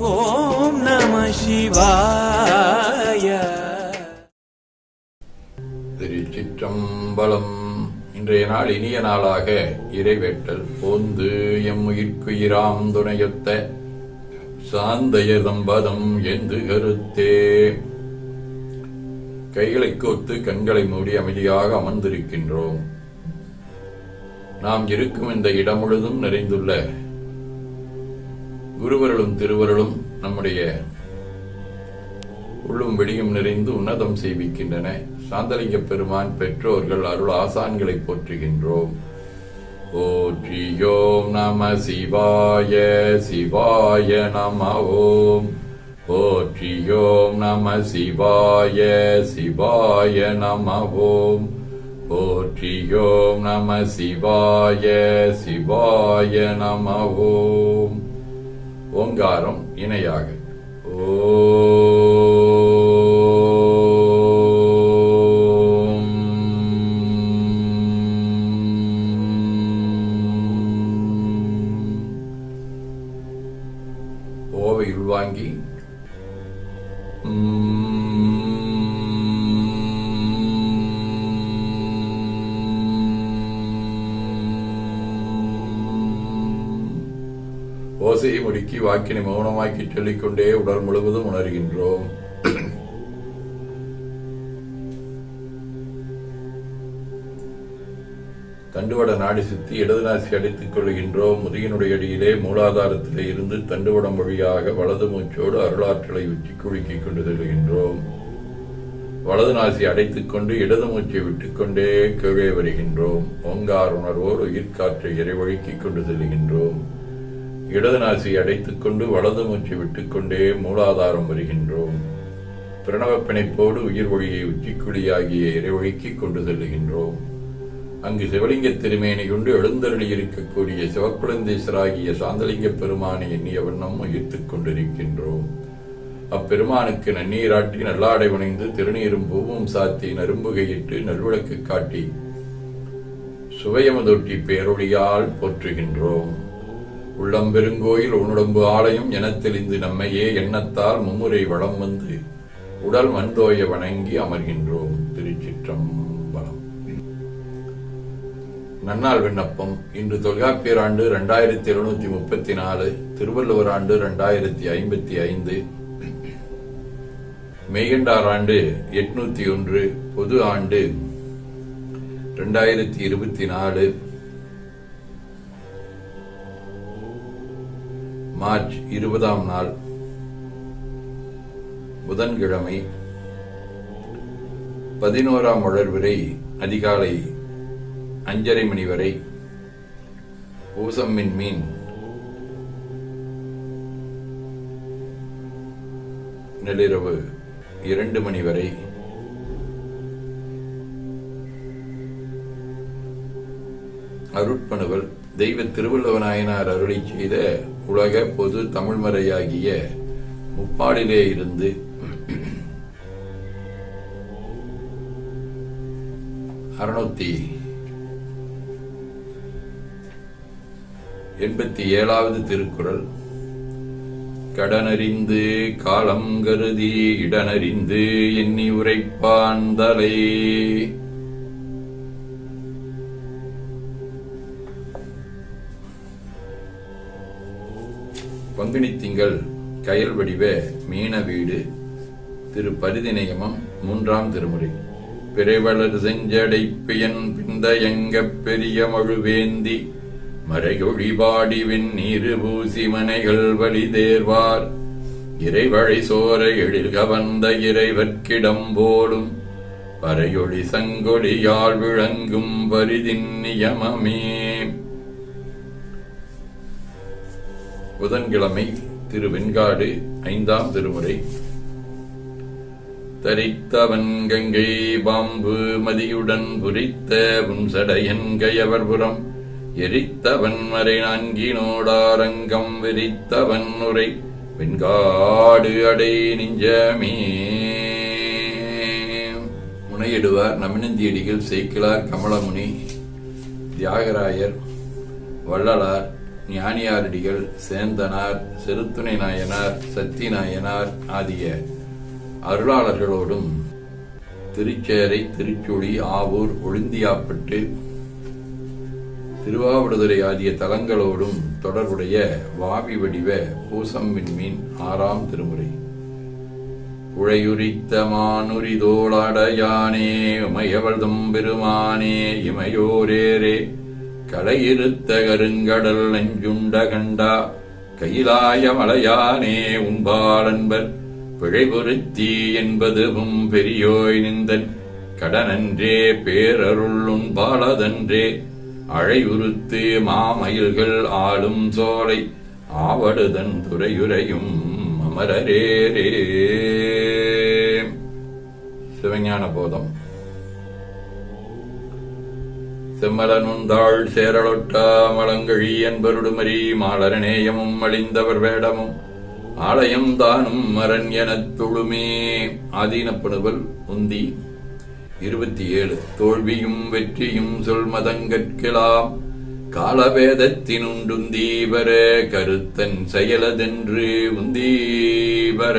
ஓம் நம சிவாய. திருச்சிற்றம்பலம். இன்றைய நாள் இனிய நாளாக இறைவேட்டல் போந்து எம்முயிர்க்குயிராம் துணையொத்த சாந்தய தம்பதம் எந்து கருத்தே. கைகளை கோத்து கண்களை மூடி அமைதியாக அமர்ந்திருக்கின்றோம். நாம் இருக்கும் இந்த இடம் முழுதும் நிறைந்துள்ள குருவருளும் திருவருளும் நம்முடைய உள்ளும் வெளியும் நிறைந்து உன்னதம் செய்விக்கின்றன. சாந்தலிங்க பெருமான் பெற்றோர்கள் அருள் ஆசான்களை போற்றுகின்றோம். போற்றியோம் நம சிவாய சிவாய நம ஓம். போற்றியோம் நம சிவாய சிவாய நம ஓம். போற்றியோம் நம சிவாய சிவாய நம ஓம். ஓங்காரம் இணையாக ஓம். ஓவை உள்வாங்கி ஓசையை முடுக்கி வாக்கினை மௌனமாக்கி சொல்லிக்கொண்டே உடல் முழுவதும் உணர்கின்றோம். தண்டுவட நாடி சுத்தி இடது நாசி அடைத்துக் கொள்கின்றோம். முதுகினுடைய அடியிலே மூலாதாரத்திலே இருந்து தண்டுவடம் வழியாக வலது மூச்சோடு அருளாற்றலை உச்சி குலுக்கிக் கொண்டு செல்கின்றோம். வலது நாசி அடைத்துக் கொண்டு இடது மூச்சை விட்டுக்கொண்டே கீழே வருகின்றோம். ஓங்கார உணர்வோடு உயிர்காற்றை இறைவழுக்கிக் கொண்டு செல்கின்றோம். இடது நாசி அடைத்துக் கொண்டு வலது மூச்சை விட்டுக்கொண்டே மூலாதாரம் வருகின்றோம். பிரணவ பிணைப்போடு உயிர் ஒளியை உச்சிக்குழியாகிய இறைவழிக்கிக் கொண்டு செல்லுகின்றோம். அங்கு சிவலிங்க திருமேனி கொண்டு எழுந்தருளி இருக்கக்கூடிய சிவக்குழந்தேஸ்வராகிய சாந்தலிங்க பெருமானை எண்ணிய வண்ணம் உயிர்த்துக் கொண்டிருக்கின்றோம். அப்பெருமானுக்கு நன்னீராட்டி நல்லாடை வணைந்து திருநீரும் பூவும் சாத்தி நரும்புகையிட்டு நல்விளக்கு காட்டி சுவையமதொட்டி பேரொழியால் போற்றுகின்றோம். உள்ளம் பெருங்கோயில் உன்னுடம்பு ஆலயம் எனத் தெளிந்து நம்மையே எண்ணத்தால் மும்முறை வளம் வந்து உடல் மண்தோய வணங்கி அமர்கின்றோம். திருச்சிற்றம்பலம். நன்னாள் விண்ணப்பம். இன்று தொல்காப்பியர் ஆண்டு 2734, திருவள்ளுவர் ஆண்டு 2055, மெய்கண்டார் ஆண்டு 801, பொது ஆண்டு 2024, மார்ச் 20ஆம் நாள் புதன்கிழமை 11ஆம் வளர்விரை அதிகாலை 5:30 மணி வரை, பூசம்மின் மீன் நள்ளிரவு 2 மணி வரை, அருட்பணுவல் தெய்வ திருவள்ளுவநாயனார் அருளி செய்த உலக பொது தமிழ்மறையாகிய முப்பாடிலே இருந்து 687வது திருக்குறள். கடனறிந்து காலம் கருதி இடனறிந்து எண்ணி உரைப்பான் தலை. பங்குனி திங்கள் கயல் வடிவ மீன வீடு. திரு பரிதிநயமம் 3ஆம் திருமுறை. பிறைவளர் செஞ்சடைப்பியன் பிந்தயங்கப் பெரிய மழுவேந்தி மறையொழி பாடி வெந்நீரு பூசி மனைகள் வழி தேர்வார் இறைவழி சோர எழில் கவர்ந்த இறைவர்க்கிடம் போலும் பறையொளி சங்கொலியால் விளங்கும் பரிதின் நியமமே. புதன்கிழமை திரு வெண்காடு 5ஆம் திருமுறை. தரித்தவன் கங்கை பாம்பு மதியுடன் புரித்த புன்சடையன் கயவர்புறம் எரித்தவன் மறை நான்கினோடாரங்கம் விரித்தவன் உரை வெண்காடு அடை நெஞ்சமே. முனையிடுவார் நமினந்தியடிகள், சேக்கிழார், கமலமுனி, தியாகராயர், வள்ளலார், ஞானியாரடிகள், சேந்தனார், செருத்துணை நாயனார், சத்தி நாயனார் ஆகிய அருளாளர்களோடும் திருச்சேரை, திருச்சுழி, ஆவூர், ஒளிந்தியாப்பட்டு, திருவாவடுதுறை ஆகிய தலங்களோடும் தொடர்புடைய வாவி வடிவ பூசம் விண்மீன் 6ஆம் திருமுறை. உழையுரித்த மானுரிதோளாடையானே உமையவள்தம் பெருமானே இமையோரேரே களையிருத்த கருங்கடல் நெஞ்சுண்ட கண்டா கையிலாய மலையானே உண்பாளன்பர் பிழைபொருத்தி என்பதுவும் பெரியோய் நிந்தன் கடனன்றே பேரருள் உண்பாளதன்றே அழையுறுத்து மாமயில்கள் ஆளும் சோலை ஆவடுதன் துறையுரையும் அமரரேரே. சிவஞான போதம். செம்மலனுந்தாள் சேரலொட்டா மலங்கழி என்பருடுமரி மாலரநேயமும் அழிந்தவர் வேடமும் ஆலயம் தானும் மரன் எனத் தொழுமே. ஆதீனப்படுவல் உந்தி 27. தோல்வியும் வெற்றியும் சொல்மதங்கற்கெலாம் காலபேதத்தினுண்டுந்தீவர கருத்தன் செயலதென்று உந்தீவர.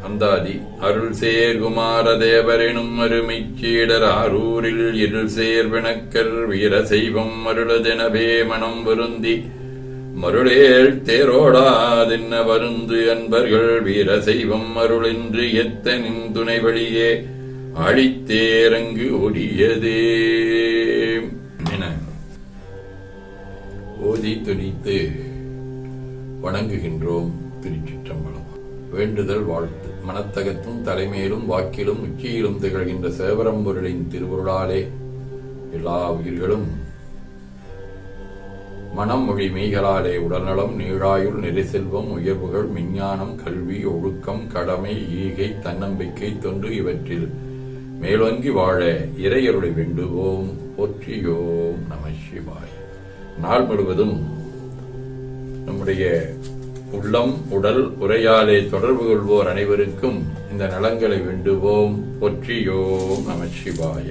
அந்தாதி. அருள் சேர் குமாரதேவரெனும் அருமைச்சீடர் ஆரூரில் இருள் சேர் விணக்கர் வீரசைவம் அருளதெனவே மனம் வருந்தி மருளேல் தேரோடாதென்ன வருந்து அன்பர்கள் வீரசைவம் அருளென்று எத்தனின் துணை வழியே அழித்தேரங்கு ஒடியதே என ஓதி துணித்து வணங்குகின்றோம். திருச்சிற்றம்பலம். வேண்டுதல் வாழ்த்து. மனத்தகத்தும் தலைமையிலும் வாக்கிலும் உச்சியிலும் திகழ்கின்ற சேவரம்பொருளின் திருவுருளாலே எல்லா உயிர்களும் மனம் மொழி மெய்களாலே உடல்நலம், நீழாயுள், நெறிசெல்வம், உயர்வுகள், விஞ்ஞானம், கல்வி, ஒழுக்கம், கடமை, ஈகை, தன்னம்பிக்கை, தொண்டு இவற்றில் மேலோங்கி வாழ இறையருளை வேண்டுவோம். போற்றியோம் நம சிவாய். நாள் முழுவதும் நம்முடைய உள்ளம், உடல், உரையாலே தொடர்பு கொள்வோர் அனைவருக்கும் இந்த நலங்களை வேண்டுவோம். போற்றியோம் நம சிவாய.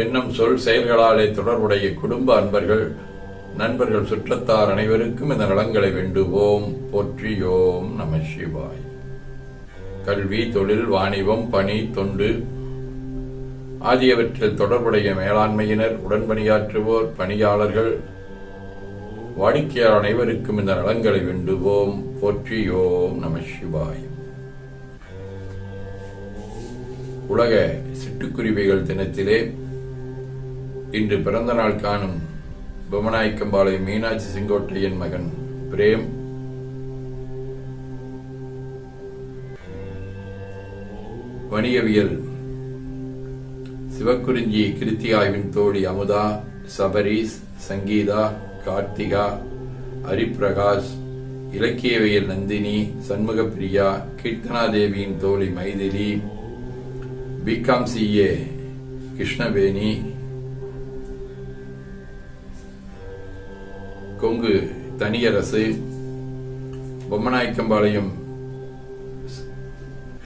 எண்ணம், சொல், செயல்களாலே தொடர்புடைய குடும்ப அன்பர்கள், நண்பர்கள், சுற்றத்தார் அனைவருக்கும் இந்த நலங்களை வேண்டுவோம். போற்றியோம் நம சிவாய். கல்வி, தொழில், வாணிபம், பணி, தொண்டு ஆகியவற்றில் தொடர்புடைய மேலாண்மையினர், உடன்பணியாற்றுவோர், பணியாளர்கள், வாடிக்கையாளர் அனைவருக்கும் இந்த நலங்களை வேண்டுவோம். போற்றியோம் நம சிவாய். உலக சிட்டுக்குருவிகள் தினத்திலே இன்று பிறந்த நாள் காணும் பொம்மநாயக்கம்பாளையம் மீனாட்சி செங்கோட்டையன் மகன் பிரேம், வணிகவியல் சிவக்குறிஞ்சி கிருத்தி ஆய்வின் தோழி அமுதா, சபரீஸ், சங்கீதா, கார்த்திகா, ஹரிபிரகாஷ், இலக்கியவியல் நந்தினி, சண்முகப்பிரியா, கீர்த்தனாதேவியின் தோழி மைதிலி, பிகாம் CA கிருஷ்ணவேணி, கொங்கு தனியரசு, பொம்மநாயக்கம்பாளையம்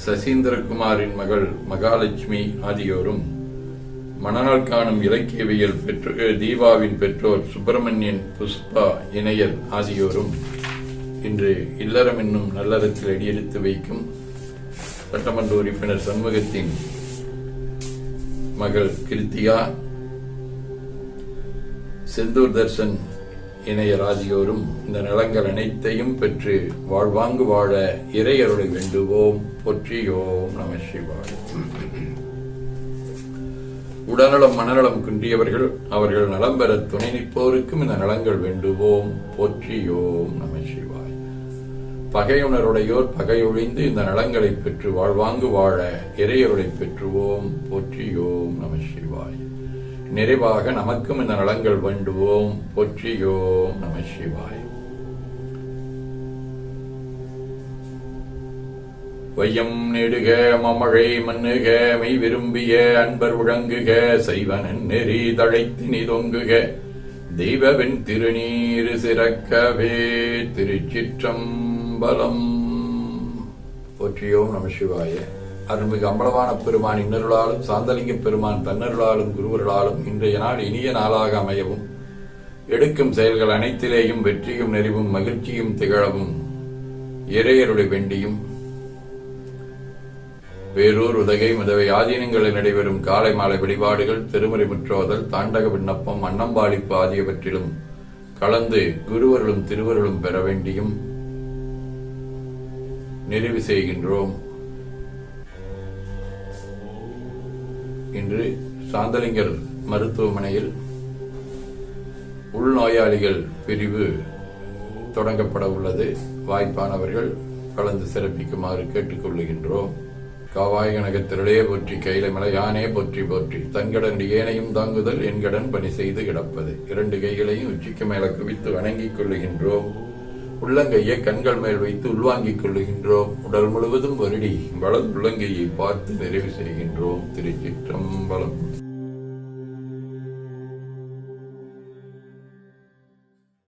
சசீந்திரகுமாரின் மகள் மகாலட்சுமி ஆகியோரும், மணநாள் காணும் இலக்கியவியல் தீபாவின் பெற்றோர் சுப்பிரமணியன், புஷ்பா இணையர் ஆகியோரும் இன்று இல்லறம் என்னும் நல்லறத்தில் அடியெடுத்து வைக்கும் சட்டமன்ற உறுப்பினர் சண்முகத்தின் மகள் கிருத்தியா, செந்தூர் தர்சன் இணையர் ஆகியோரும் இந்த நலங்கள் அனைத்தையும் பெற்று வாழ்வாங்கு வாழ இறையருளை வேண்டுவோம். போற்றியோம் நம சிவாய். உடல்நலம், மனநலம் குன்றியவர்கள் அவர்கள் நலம் பெற துணை நிற்போருக்கும் இந்த நலங்கள் வேண்டுவோம். போற்றியோம் நம சிவாய். பகையுணருடையோர் பகையொழிந்து இந்த நலங்களை பெற்று வாழ்வாங்கு வாழ இறையருளை பெற்றுவோம். போற்றியோம் நம சிவாய். நிறைவாக நமக்கும் இந்த நலங்கள் வேண்டுவோம். போற்றியோம் நம சிவாய். வையம் நெடுக மமழை மண்ணுக மெய் விரும்பிய அன்பர் உழங்குக செய்வனன் நெறி தழைத்தினி தொங்குக தெய்வவின் திருநீரு சிறக்கவே. திருச்சிற்றம்பலம். போற்றியோம் நம சிவாய. அருள்மிகு அம்பலவான பெருமான் இன்னருளாலும் சாந்தலிங்க பெருமான் தன்னருளாலும் குருவர்களாலும் இன்றைய நாள் இனிய நாளாக அமையவும், எடுக்கும் செயல்கள் அனைத்திலேயும் வெற்றியும் நெறிவும் மகிழ்ச்சியும் திகழவும் இறையருளை வேண்டியும், வேரூர் உதகை முதவை ஆதீனங்களில் நடைபெறும் காலை மாலை வழிபாடுகள், திருமுறை முற்றோதல், தாண்டக விண்ணப்பம், அன்னம்பாளிப்பு ஆகியவற்றிலும் கலந்து குருவர்களும் திருவர்களும் பெற வேண்டியும் நிறைவு செய்கின்றோம். இன்று சாந்தலிங்கர் மருத்துவமனையில் உள்நோயாளிகள் பிரிவு தொடங்கப்பட உள்ளது. வாய்ப்பானவர்கள் கலந்து சிறப்பிக்குமாறு கேட்டுக்கொள்ளுகின்றோம். காவாய் கனகத்திரளே போற்றி, கையில மலையானே போற்றி போற்றி, தன்கடன் ஏனையும் தாங்குதல் என்கடன் பணி செய்து கிடப்பது. 2 கைகளையும் உச்சிக்கு மேல குவித்து வணங்கிக் கொள்ளுகின்றோம். உள்ளங்கையை கண்கள் மேல் வைத்து உள்வாங்கிக் கொள்ளுகின்றோம். உடல் முழுவதும் வருடி வலது உள்ளங்கையை பார்த்து நிறைவு செய்கின்றோம். திருச்சிற்றம்பலம்.